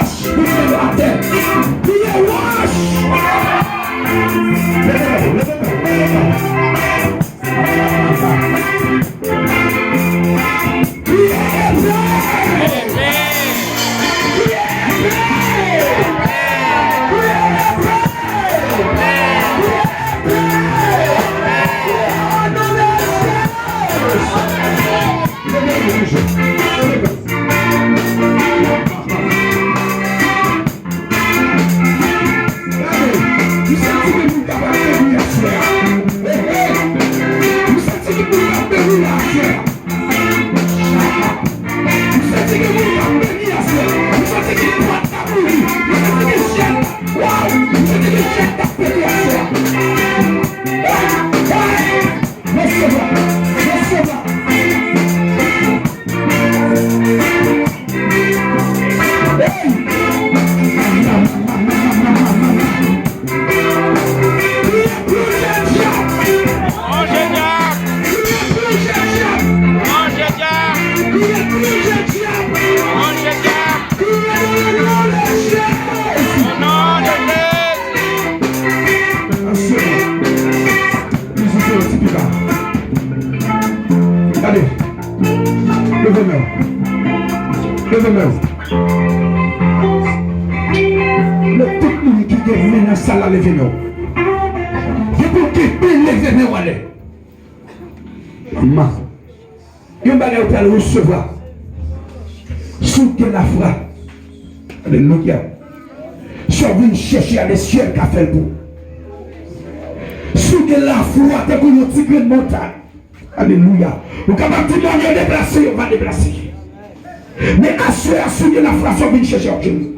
Wash. Levez-moi. Le tout le monde qui est dans salle, levez-moi. Je peux quitter, levez-moi. Maman. Il y a un bagage pour le recevoir. Soutenez la foi. Alléluia. Si on vient chercher à l'échelle qu'a fait le bout. Soutenez la foi, t'es comme un petit peu de montagne. Alléluia. Vous capable de dire déplacer, on va déplacer. Mais assurez la foi, si on vient chercher autre chose.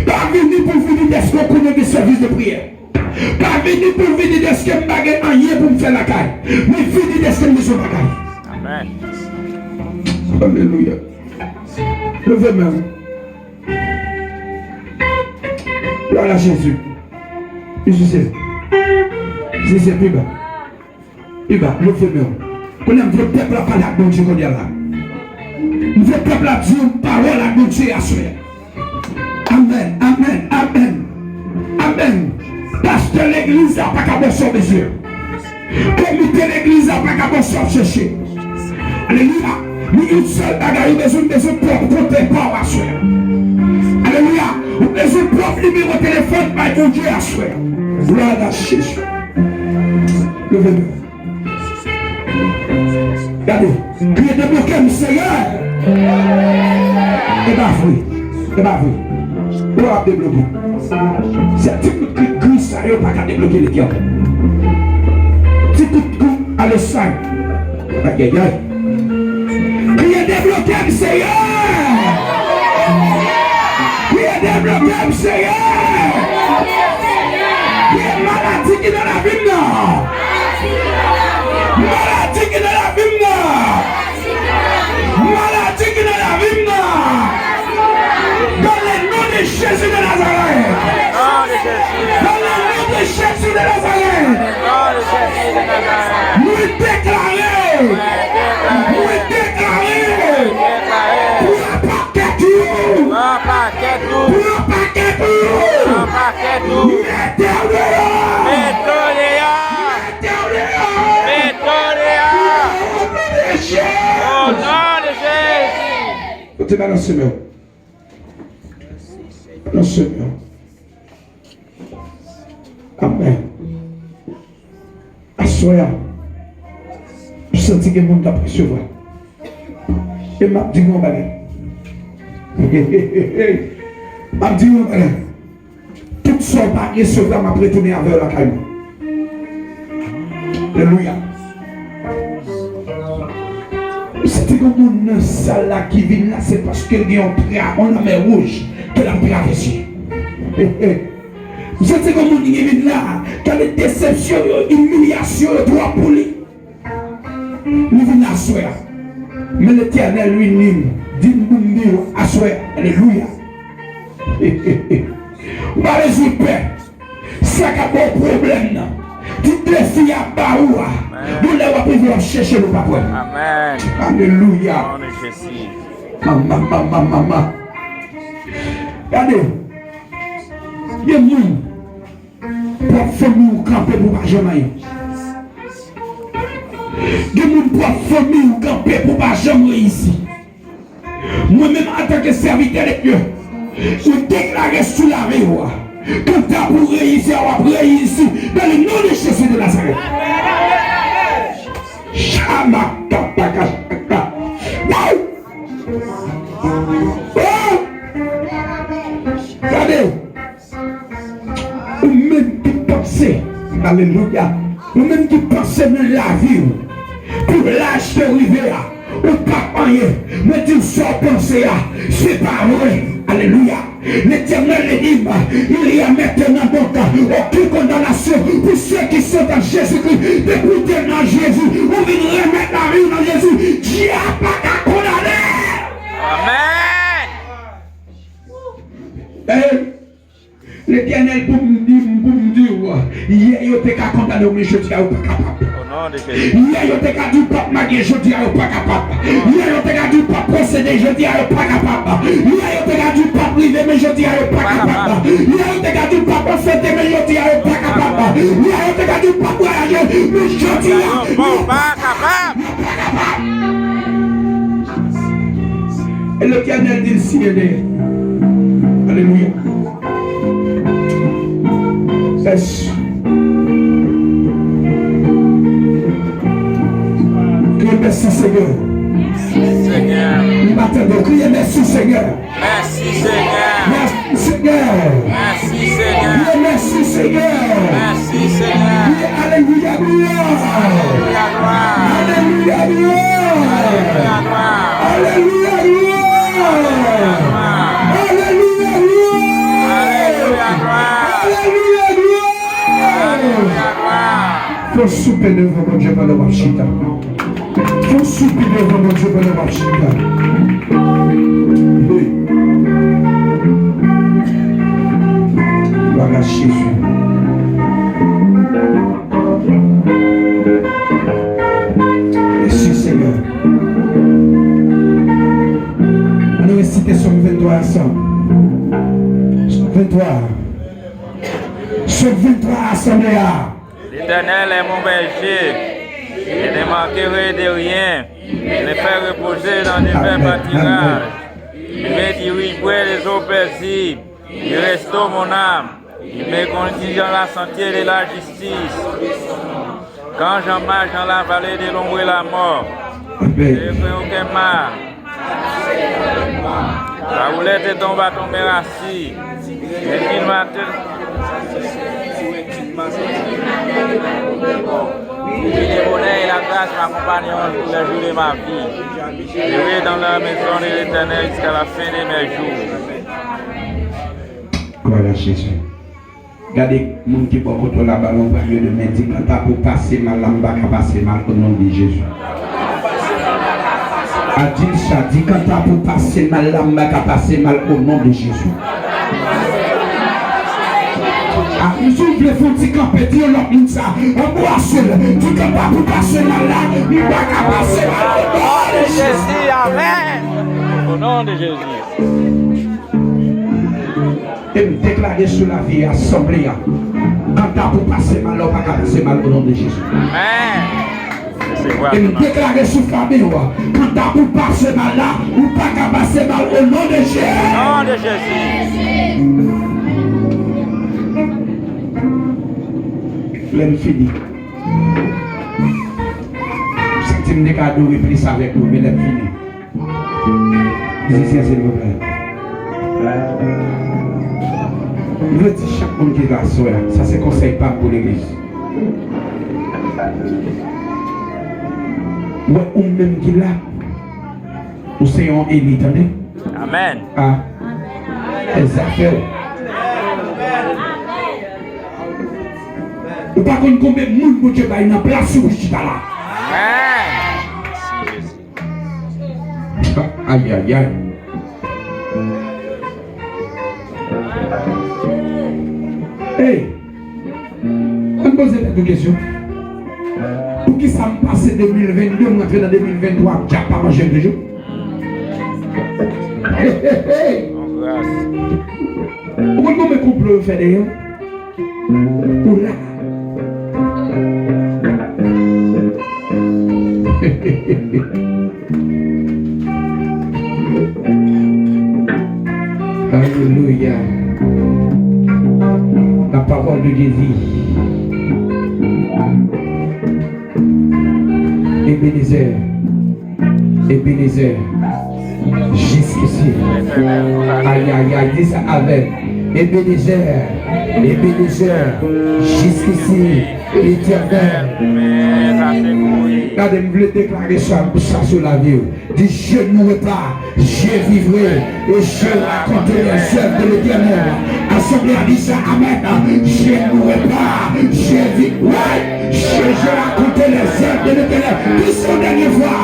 Pas venir pour vous dire est-ce qu'on connaît des services de prière. Pas venir pour vous dire est-ce qu'on baguette en hier pour me faire la caille. Mais venir est-ce qu'on me fait la caille. Amen. Alléluia. Levez-moi. Gloire à Jésus. Jésus, c'est plus bas. Plus bas, levez-moi. Qu'on aime le peuple à parler à Dieu qu'on est là. Le peuple a dit une parole à Dieu à soi. Amen, amen, amen. Amen. Pasteur l'église n'a pas qu'à bosser mes yeux. Comité l'église n'a pas qu'à bosser chercher. Alléluia. Nous une seule bagaille, besoin de propre départ à soi. Alléluia. Nous besoin de propre numéro de téléphone par mon Dieu à soi. Gloire à Jésus. Levez-nous. Regardez. Priez de bloquer le Seigneur. Et bah oui. Et bah oui. Gloire à débloquer. C'est tout coup de cri, ça n'y a pas qu'à débloquer le cœur. Tout coup de coup à l'essaim. Aïe aïe aïe. Priez débloquer le Seigneur. Priez débloquer le Seigneur. Priez maladie qui est dans la vie non. Maladie qui est dans la vie non. Maladie qui est dans la vie non. Dans le nom de Jésus de Nazareth. Dans le nom de Jésus de Nazareth. Nous déclarons. Nous déclarons. Pour un paquet tout. Pour un paquet tout. Au nom de Jésus. Côté dans le Seigneur. Dans le Seigneur. Amen. Assoya. Je sens que le monde t'a recevoir. Et m'a dit mon bagage. M'a dit mon bagage. Tout son bagage recevoir m'a retourné avec la caille. Alléluia. C'est comme une salle là qui vient là, c'est parce qu'il y a un prêt, on a mer rouge, que la prêt a ici. C'est comme une qui vient là, qui a des déceptions, humiliations, droit pour lui. Lui vient à soi. Mais l'Éternel lui dit à soi. Alléluia. On va résoudre paix. C'est un bon problème. Tu te fies à Baoua. Nous l'avons pouvoir chercher le papa. Amen. Alléluia. Maman. Regardez. Il y a nous. Pour famille camper pour pas jamais. Il y a nous pour famille camper pour pas jamais ici. Moi-même en tant que serviteur de Dieu, je déclare sur la vie. Quand tu as pour réussir, on va réussir dans le nom de Jésus de Nazareth. Chama kapakashaka. Regardez. Ou même qui pensez, alléluia, ou même qui pensez dans la vie, pour l'âge de rivière, ou pas rien, mais tu sors penser, c'est pas vrai, alléluia. L'Éternel le dit, il y a maintenant donc aucune condamnation pour ceux qui sont dans Jésus-Christ. Depuis dans Jésus, on vient remettre la vie dans Jésus. Dieu n'a pas qu'à condamner. Amen. L'Éternel pour me dire, hier il était qu'à condamner, mais je dis, pas capable. Hier il était qu'à dire, pas marier, je dis, pas capable. Hier il était qu'à dire, pas procéder, je dis, pas capable. Hier il était qu'à dire, pas priver, mais je dis, pas capable. Hier il était qu'à dire, pas profiter, mais je dis, pas capable. Hier il était qu'à dire, pas voyager, mais je dis, pas capable. Et le l'Éternel dit si aider. Alléluia. Yes. Merci Seigneur. Seigneur. Il matin de crier merci Seigneur. Merci Seigneur. Merci Seigneur. Merci Seigneur. Merci Seigneur. Merci Seigneur. Alléluia gloire. Alléluia gloire. Alléluia gloire. Alléluia gloire. Alléluia gloire. Alléluia gloire. Alléluia gloire. Alléluia gloire. Faut souper devant mon Dieu par le marchita. Faut souper devant mon Dieu par le marchita. Gloire à Jésus. Merci Seigneur. On va citer Somme 23 ensemble. Somme 23. Somme 23 assemblée. L'Éternel est mon berger. Je ne manquerai de rien. Je me fais reposer dans des verts pâturages. Il me dirige près des eaux paisibles. Il restaure mon âme. Il me conduit dans la sentier de la justice. Quand j'en marche dans la vallée de l'ombre et la mort, je ne fais aucun mal. La roulette et ton bâton me rassit. Et qu'il m'attend. Le bonheur et la grâce m'accompagneront tous les jours de ma vie. Je vais dans la maison de l'Éternel jusqu'à la fin de mes jours. Gloire à Jésus. Regardez, mon qui peut contre la ballon par lieu de main, dit quand t'as pour passer mal, on va passer mal au nom de Jésus. A-t-il ça, dit quand t'as pour passer mal, on va passer mal au nom de Jésus. Ah, nous sommes les fonds qui campent, Dieu leur dit ça. On boit seul, dit quand t'as pour passer mal là, on va passer mal au nom de Jésus. Amen. Au nom de Jésus. Et me déclarer sur la vie assemblée. Quand tu as pour passer mal, on va passer mal au nom de Jésus. Amen. Et me déclarer sur la famille. Quand tu as pour passer mal là, on va passer mal au nom de Jésus. Au nom de Jésus. L'aime fini. Si tu me dis qu'à adorer plus avec nous, mais l'aime fini. Musicien, s'il vous plaît. Je veux dire chaque monde qui est là, ça c'est conseil pas pour l'église. Ou même qui est là, nous sommes élite, attendez. Amen. Ah, les affaires. Ou pas qu'on combien de monde pour Dieu va une place où je suis là. Amen. Aïe aïe aïe. Hey, on pose cette question. Pour qui ça me passe 2022, on entre dans 2023, tu n'as pas mangé de jour? Hey, pourquoi me couple fait d'ailleurs? Ou là? Alléluia. La parole de Dieu dit Ebenezer, Ebenezer, jusqu'ici. Aïe aïe aïe, dis ça avec Ebenezer, Ebenezer, jusqu'ici, l'Éternel. Regardez, je voulais déclarer ça sur la vie. Dis, je ne mourrai pas, je vivrai et je raconterai les œuvres de l'Éternel. Assemblée a dit ça, amen. Je ne mourrai pas, je vivrai, je raconterai les œuvres de l'Éternel. Dis son dernière fois,